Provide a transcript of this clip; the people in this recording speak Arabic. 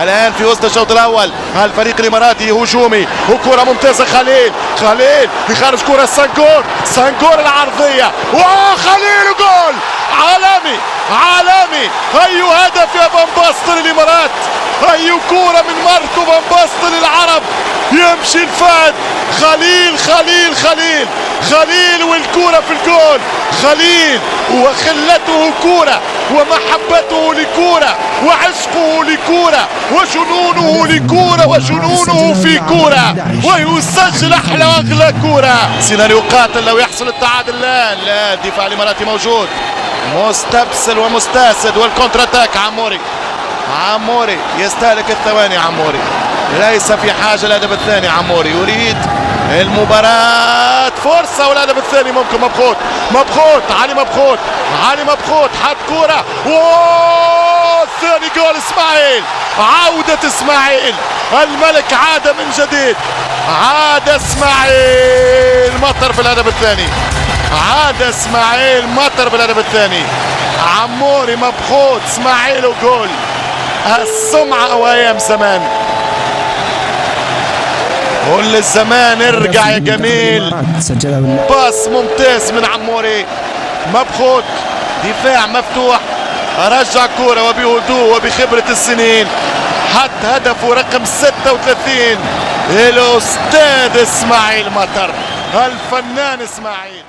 الآن في وسط الشوط الأول الفريق الإماراتي هجومي وكرة ممتازة. خليل بخارج كرة سانجور العرضية وخليل جول عالمي. أي هدف يا فان باستن الإمارات، أي كرة من ماركو فان باستن للعرب، يمشي الفهد خليل والكرة في الجول. خليل وخلته كرة ومحبته لكرة وعشقه لكرة وجنونه لكرة وجنونه في كرة، ويسجل أحلى وأغلى كرة. سيناريو قاتل لو يحصل التعادل. لا الدفاع الإماراتي موجود مستبسل ومستاسد، والكونتر اتاك. عموري يستهلك الثواني. عموري ليس في حاجة للهدف الثاني. عموري يريد المباراة، فرصة والهدف الثاني ممكن. علي مبخوت حط كرة والثاني جول. عودة اسماعيل الملك عاد من جديد. عاد اسماعيل مطر في الهدف الثاني. عموري مبخوت اسماعيل وجول. السمعة وايام زمان، كل الزمان ارجع يا جميل. باس ممتاز من عموري. مبخوت دفاع مفتوح، رجع كرة وبهدوء وبخبرة السنين حط هدفه رقم 36. الأستاذ اسماعيل مطر، الفنان اسماعيل.